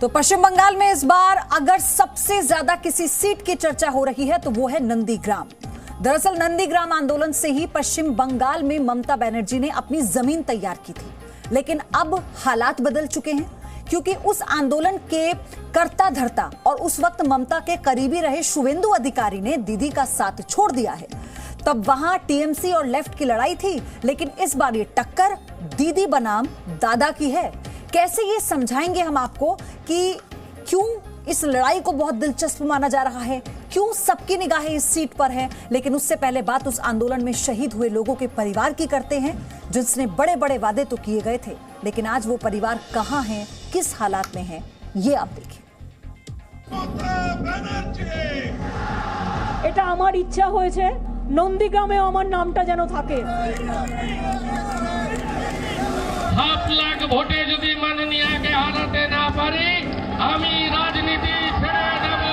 तो पश्चिम बंगाल में इस बार अगर सबसे ज्यादा किसी सीट की चर्चा हो रही है तो वो है नंदीग्राम। दरअसल नंदीग्राम आंदोलन से ही पश्चिम बंगाल में ममता बनर्जी ने अपनी जमीन तैयार की थी, लेकिन अब हालात बदल चुके हैं क्योंकि उस आंदोलन के कर्ता धर्ता और उस वक्त ममता के करीबी रहे शुवेंदु अधिकारी ने दीदी का साथ छोड़ दिया है। तब वहां टीएमसी और लेफ्ट की लड़ाई थी, लेकिन इस बार ये टक्कर दीदी बनाम दादा की है। कैसे ये समझाएंगे हम आपको कि क्यों इस लड़ाई को बहुत दिलचस्प माना जा रहा है, क्यों सबकी निगाहें इस सीट पर है। लेकिन उससे पहले बात उस आंदोलन में शहीद हुए लोगों के परिवार की करते हैं, जिसने बड़े बड़े वादे तो किए गए थे, लेकिन आज वो परिवार कहां है, किस हालात में है, ये आप देखिए। এটা আমার ইচ্ছা হয়েছে নন্দীগ্রামে আমার নামটা যেন থাকে। হাফ লাখ ভোটে যদি মাননীয়াকে হারাতে না পারি আমি রাজনীতি ছেড়ে দেব।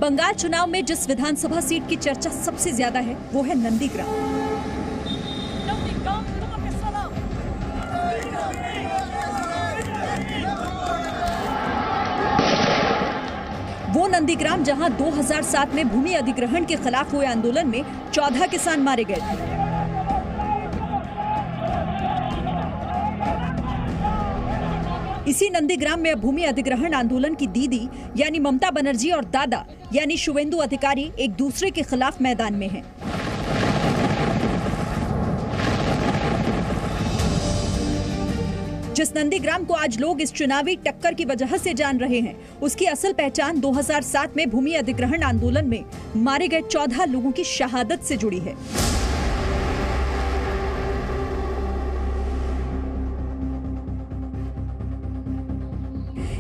बंगाल चुनाव में जिस विधानसभा सीट की चर्चा सबसे ज्यादा है वो है नंदीग्राम। वो नंदीग्राम जहां 2007 में भूमि अधिग्रहण के खिलाफ हुए आंदोलन में 14 किसान मारे गए थे। इसी नंदीग्राम में अब भूमि अधिग्रहण आंदोलन की दीदी यानी ममता बनर्जी और दादा यानी शुवेंदु अधिकारी एक दूसरे के खिलाफ मैदान में हैं। जिस नंदीग्राम को आज लोग इस चुनावी टक्कर की वजह से जान रहे हैं, उसकी असल पहचान 2007 में भूमि अधिग्रहण आंदोलन में मारे गए 14 लोगों की शहादत से जुड़ी है।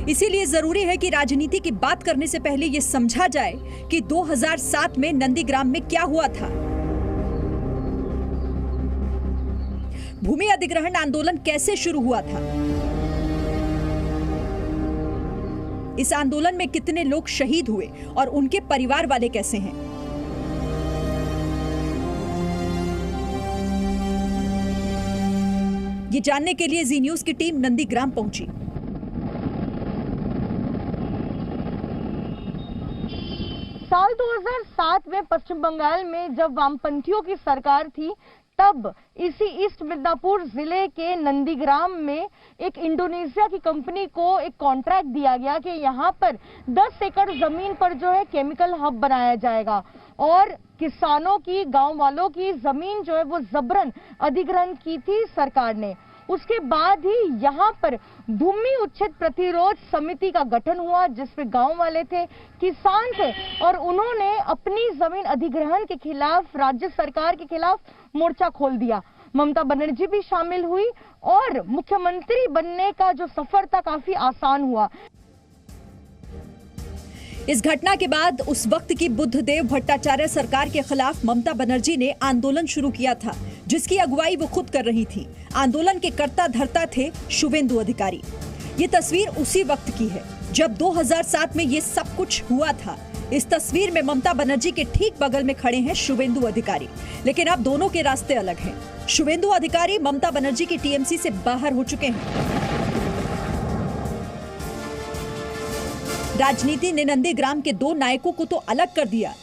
इसीलिए जरूरी है कि राजनीति की बात करने से पहले यह समझा जाए कि 2007 में नंदीग्राम में क्या हुआ था। भूमि अधिग्रहण आंदोलन कैसे शुरू हुआ था, इस आंदोलन में कितने लोग शहीद हुए और उनके परिवार वाले कैसे हैं। ये जानने के लिए जी न्यूज की टीम नंदीग्राम पहुंची। साल 2007 में पश्चिम बंगाल में जब वामपंथियों की सरकार थी, तब इसी ईस्ट मिदनापुर जिले के नंदीग्राम में एक इंडोनेशिया की कंपनी को एक कॉन्ट्रैक्ट दिया गया कि यहाँ पर 10 एकड़ जमीन पर जो है केमिकल हब बनाया जाएगा और किसानों की, गांव वालों की जमीन जो है वो जबरन अधिग्रहण की थी सरकार ने। उसके बाद ही यहाँ पर भूमि उच्छेद प्रतिरोध समिति का गठन हुआ, जिसमें गांव वाले थे, किसान थे और उन्होंने अपनी जमीन अधिग्रहण के खिलाफ राज्य सरकार के खिलाफ मोर्चा खोल दिया। ममता बनर्जी भी शामिल हुई और मुख्यमंत्री बनने का जो सफर था काफी आसान हुआ। इस घटना के बाद उस वक्त की बुद्धदेव भट्टाचार्य सरकार के खिलाफ ममता बनर्जी ने आंदोलन शुरू किया था, जिसकी अगुवाई वो खुद कर रही थी। आंदोलन के कर्ता धर्ता थे शुवेंदु अधिकारी। ये तस्वीर उसी वक्त की है जब 2007 में ये सब कुछ हुआ था। इस तस्वीर में ममता बनर्जी के ठीक बगल में खड़े हैं शुवेंदु अधिकारी, लेकिन अब दोनों के रास्ते अलग हैं। शुवेंदु अधिकारी ममता बनर्जी की टीएमसी से बाहर हो चुके हैं। राजनीति ने नंदीग्राम के दो नायकों को तो अलग कर दिया,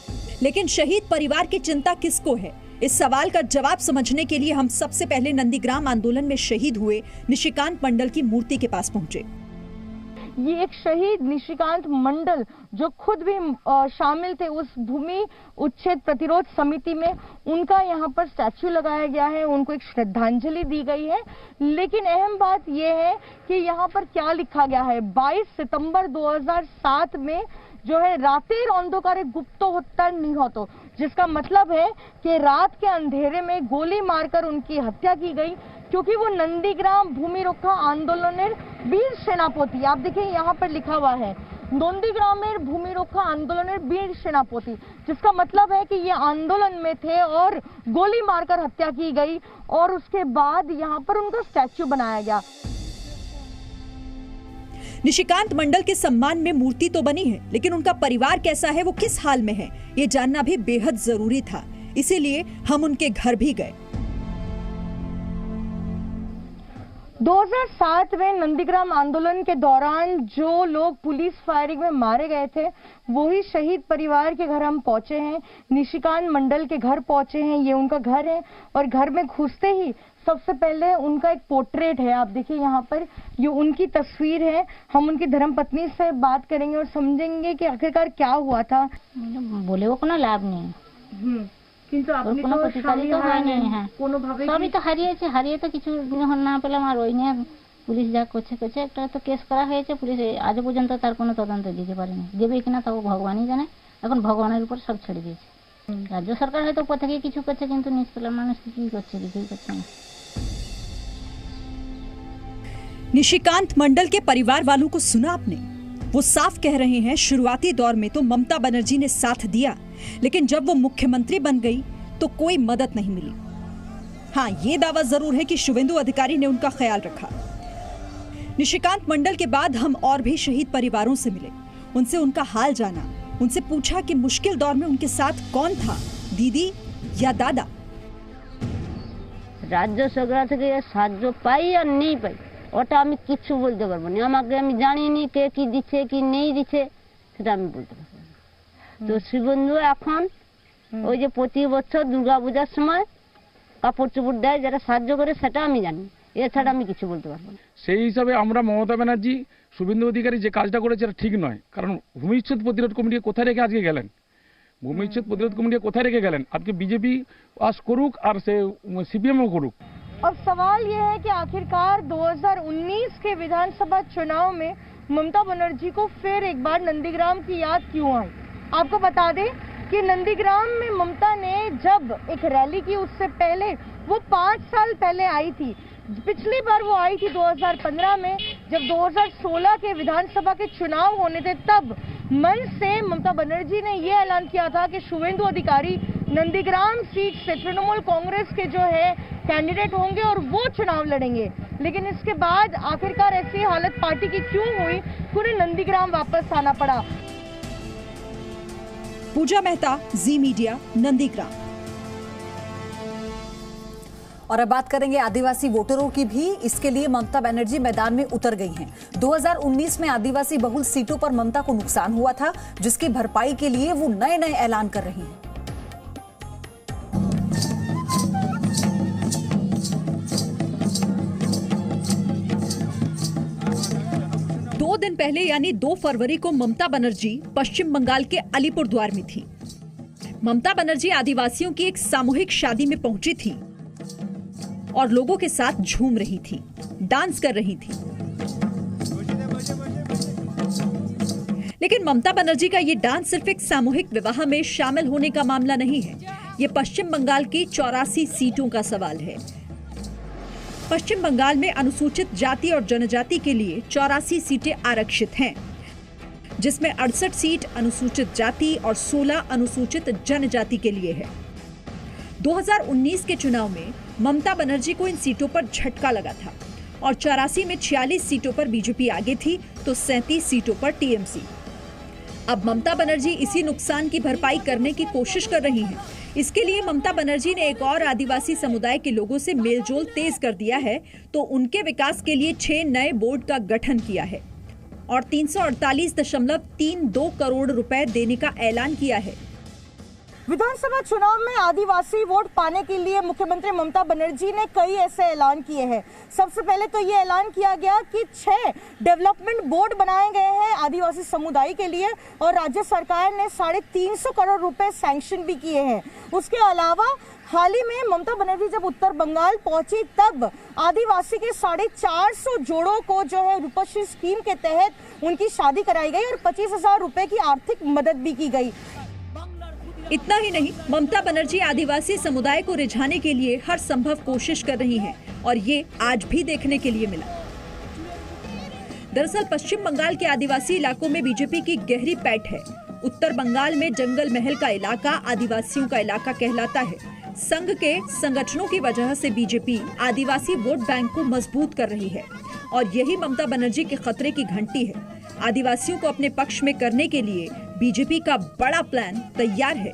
लेकिन शहीद परिवार की चिंता किसको है? इस सवाल का जवाब समझने के लिए हम सबसे पहले नंदीग्राम आंदोलन में शहीद हुए निशिकांत मंडल की मूर्ति के पास पहुंचे। ये एक शहीद निशिकांत मंडल जो खुद भी शामिल थे उस भूमि उच्छेद प्रतिरोध समिति में, उनका यहाँ पर स्टैच्यू लगाया गया है, उनको एक श्रद्धांजलि दी गई है। लेकिन अहम बात यह है कि यहाँ पर क्या लिखा गया है। 22 सितंबर 2007 में जो है रातेर अंधकारे गुप्त हत्या निहत, जिसका मतलब है कि रात के अंधेरे में गोली मारकर उनकी हत्या की गई, क्योंकि वो नंदीग्राम भूमि रक्षा आंदोलनेर वीर सेनापति। आप देखिए यहाँ पर लिखा हुआ है नंदीग्रामेर भूमि रक्षा आंदोलनेर वीर सेनापति, जिसका मतलब है कि ये आंदोलन में थे और गोली मारकर हत्या की गई और उसके बाद यहाँ पर उनका स्टैच्यू बनाया गया। निशिकांत मंडल के सम्मान में मूर्ति तो बनी है, लेकिन उनका परिवार कैसा है, वो किस हाल में है, ये जानना भी बेहद जरूरी था। इसीलिए हम उनके घर भी गए। 2007 में नंदीग्राम आंदोलन के दौरान जो लोग पुलिस फायरिंग में मारे गए थे, वही शहीद परिवार के घर हम पहुंचे हैं। निशिकांत मंडल के घर पहुंचे हैं, ये उनका घर है और घर में घुसते ही सबसे पहले उनका एक पोर्ट्रेट है। आप देखिए यहाँ पर, ये उनकी तस्वीर है। हम उनकी धर्मपत्नी से बात करेंगे और समझेंगे कि आखिरकार क्या हुआ था। बोले वो কোনো লাভ নেই, কিন্তু আপনি কোনো তো প্রতিকারিত হয়নি। হ্যাঁ, কোনোভাবে সবই তো হারিয়েছে, হারিয়ে তো কিছু না পেলাম। আর ওই নিয়ে পুলিশ যা করছে একটা তো কেস করা হয়েছে, পুলিশ আজ পর্যন্ত তার কোনো তদন্ত দিতে পারেনি। দেবে কিনা তাও ভগবানই জানে। এখন ভগবানের উপর সব ছেড়ে দিয়েছে। রাজ্য সরকার হয়তো উপর থেকে কিছু করছে, কিন্তু নিচতলার মানুষ কি করছে, কিছুই করছে না। निशिकांत मंडल के परिवार वालों को सुना आपने? वो साफ कह रहे हैं शुरुआती दौर में तो ममता बनर्जी ने साथ दिया, लेकिन जब वो मुख्यमंत्री बन गई तो कोई मदद नहीं मिली। हाँ, ये दावा जरूर है कि शुवेंदु अधिकारी ने उनका ख्याल रखा। निशिकांत मंडल के बाद हम और भी शहीद परिवारों से मिले, उनसे उनका हाल जाना, उनसे पूछा कि मुश्किल दौर में उनके साथ कौन था, दीदी या दादा। রাজ্য সরকার থেকে সাহায্য পাই আর নেই পাই ওটা আমি কিছু বলতে পারবো না। আমাকে আমি জানিনি কে কি দিচ্ছে কি নেই দিচ্ছে, সেটা আমি বলতে পারবো না। তো শুভেন্দু এখন ওই যে প্রতি বছর দুর্গাপূজার সময় কাপড় চোপড় দেয়, যারা সাহায্য করে, সেটা আমি জানি। এছাড়া আমি কিছু বলতে পারবো না। সেই হিসাবে আমরা মমতা ব্যানার্জি, শুভেন্দু অধিকারী যে কাজটা করেছে এটা ঠিক নয়। কারণ ভূমিচ্ছেদ প্রতিরোধ কমিটি কোথায় রেখে আজকে গেলেন? ভূমিচ্ছেদ প্রতিরোধ কমিটি কোথায় রেখে গেলেন? আজকে বিজেপি পাস করুক আর সে সিপিএমও করুক। अब सवाल यह है कि आखिरकार 2019 के विधानसभा चुनाव में ममता बनर्जी को फिर एक बार नंदीग्राम की याद क्यों आई। आपको बता दें कि नंदीग्राम में ममता ने जब एक रैली की, उससे पहले वो 5 साल पहले आई थी। पिछली बार वो आई थी 2015 में, जब 2016 के विधानसभा के चुनाव होने थे। तब मंच से ममता बनर्जी ने ये ऐलान किया था कि शुवेंदु अधिकारी नंदीग्राम सीट से तृणमूल कांग्रेस के जो है कैंडिडेट होंगे और वो चुनाव लड़ेंगे। लेकिन इसके बाद आखिरकार ऐसी हालत पार्टी की क्यों हुई, पूरे नंदीग्राम वापस आना पड़ा। पूजा मेहता, जी मीडिया, नंदीग्राम। और अब बात करेंगे आदिवासी वोटरों की भी। इसके लिए ममता बनर्जी मैदान में उतर गई हैं। 2019 में आदिवासी बहुल सीटों पर ममता को नुकसान हुआ था, जिसकी भरपाई के लिए वो नए नए ऐलान कर रही हैं। दो दिन पहले यानी 2 फरवरी को ममता बनर्जी पश्चिम बंगाल के अलीपुरद्वार में थी। ममता बनर्जी आदिवासियों की एक सामूहिक शादी में पहुंची थी और लोगों के साथ झूम रही थी, डांस कर रही थी। लेकिन ममता बनर्जी का ये डांस सिर्फ एक सामूहिक विवाह में शामिल होने का मामला नहीं है। ये पश्चिम बंगाल की 84 सीटों का सवाल है। पश्चिम बंगाल में अनुसूचित जाति और जनजाति के लिए 84 सीटें आरक्षित हैं, जिसमें 68 सीट अनुसूचित जाति और 16 अनुसूचित जनजाति के लिए है। 2019 के चुनाव में ममता बनर्जी को इन सीटों पर झटका लगा था और 84 में 46 सीटों पर बीजेपी आगे थी तो 37 सीटों पर टीएमसी। अब ममता बनर्जी इसी नुकसान की भरपाई करने की कोशिश कर रही हैं। इसके लिए ममता बनर्जी ने एक और आदिवासी समुदाय के लोगों से मेलजोल तेज कर दिया है, तो उनके विकास के लिए 6 नए बोर्ड का गठन किया है और 348.32 करोड़ रुपए देने का ऐलान किया है। विधानसभा चुनाव में आदिवासी वोट पाने के लिए मुख्यमंत्री ममता बनर्जी ने कई ऐसे ऐलान किए हैं। सबसे पहले तो ये ऐलान किया गया कि 6 डेवलपमेंट बोर्ड बनाए गए हैं आदिवासी समुदाय के लिए और राज्य सरकार ने 350 करोड़ रुपए सैंक्शन भी किए हैं। उसके अलावा हाल ही में ममता बनर्जी जब उत्तर बंगाल पहुंची, तब आदिवासी के 450 जोड़ों को जो है रूपश्री स्कीम के तहत उनकी शादी कराई गई और 25,000 रुपए की आर्थिक मदद भी की गई। इतना ही नहीं, ममता बनर्जी आदिवासी समुदाय को रिझाने के लिए हर संभव कोशिश कर रही हैं और ये आज भी देखने के लिए मिला। दरअसल पश्चिम बंगाल के आदिवासी इलाकों में बीजेपी की गहरी पैठ है। उत्तर बंगाल में जंगल महल का इलाका आदिवासियों का इलाका कहलाता है। संघ के संगठनों की वजह से बीजेपी आदिवासी वोट बैंक को मजबूत कर रही है और यही ममता बनर्जी के खतरे की घंटी है। आदिवासियों को अपने पक्ष में करने के लिए बीजेपी का बड़ा प्लान तैयार है।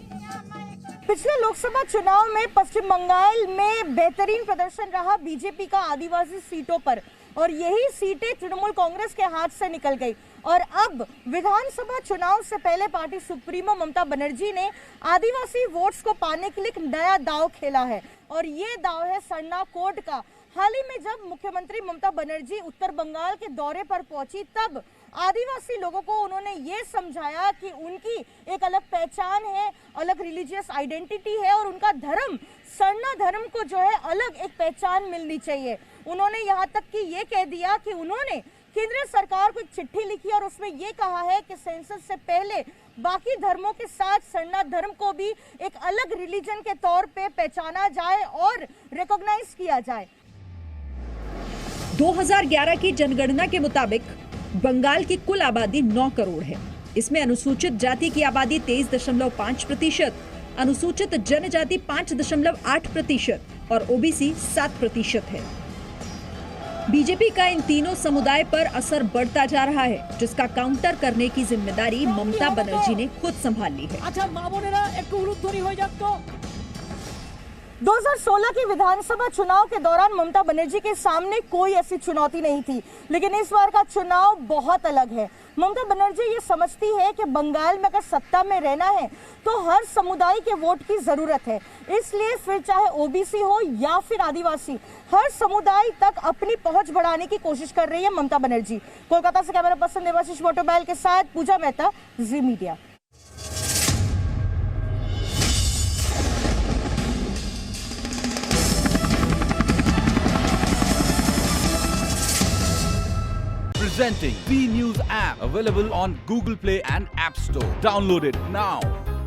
पिछले लोकसभा चुनाव में पश्चिम बंगाल में बेहतरीन प्रदर्शन रहा बीजेपी का आदिवासी सीटों पर, और यही सीटें तृणमूल कांग्रेस के हाथ से निकल गई। और अब विधानसभा चुनाव से पहले पार्टी सुप्रीमो ममता बनर्जी ने आदिवासी वोट्स को पाने के लिए एक नया दांव खेला है, और ये दांव है सरना कोड का। हाल ही में जब मुख्यमंत्री ममता बनर्जी उत्तर बंगाल के दौरे पर पहुंची, तब आदिवासी लोगों को उन्होंने ये समझाया कि उनकी एक अलग पहचान है, अलग रिलीजियस आइडेंटिटी है, और उनका धर्म सरना धर्म को जो है अलग एक पहचान मिलनी चाहिए। उन्होंने यहाँ तक कि ये कह दिया कि उन्होंने केंद्र सरकार को एक चिट्ठी लिखी और उसमें ये कहा है कि सेंसस से पहले बाकी धर्मों के साथ सरना धर्म को भी एक अलग रिलीजन के तौर पे पहचाना जाए और रिकॉग्नाइज किया जाए। 2011 की जनगणना के मुताबिक बंगाल की कुल आबादी 9 करोड़ है। इसमें अनुसूचित जाति की आबादी 23.5%, अनुसूचित जनजाति 5.8% और ओबीसी 7% है। बीजेपी का इन तीनों समुदाय पर असर बढ़ता जा रहा है, जिसका काउंटर करने की जिम्मेदारी ममता बनर्जी ने खुद संभाल ली है। अच्छा মা বোনেরা একটু উলুধ্বনি হয়ে যাক তো। 2016 की विधानसभा चुनाव के दौरान ममता बनर्जी के सामने कोई ऐसी चुनौती नहीं थी, लेकिन इस बार का चुनाव बहुत अलग है। ममता बनर्जी ये समझती है कि बंगाल में अगर सत्ता में रहना है तो हर समुदाय के वोट की जरूरत है, इसलिए फिर चाहे ओबीसी हो या फिर आदिवासी, हर समुदाय तक अपनी पहुंच बढ़ाने की कोशिश कर रही है ममता बनर्जी। कोलकाता से कैमरा पर्सन देवाशीष मोटोमोबाइल के साथ पूजा मेहता, जी media. Presenting V News app, available on Google Play and App Store. Download it now.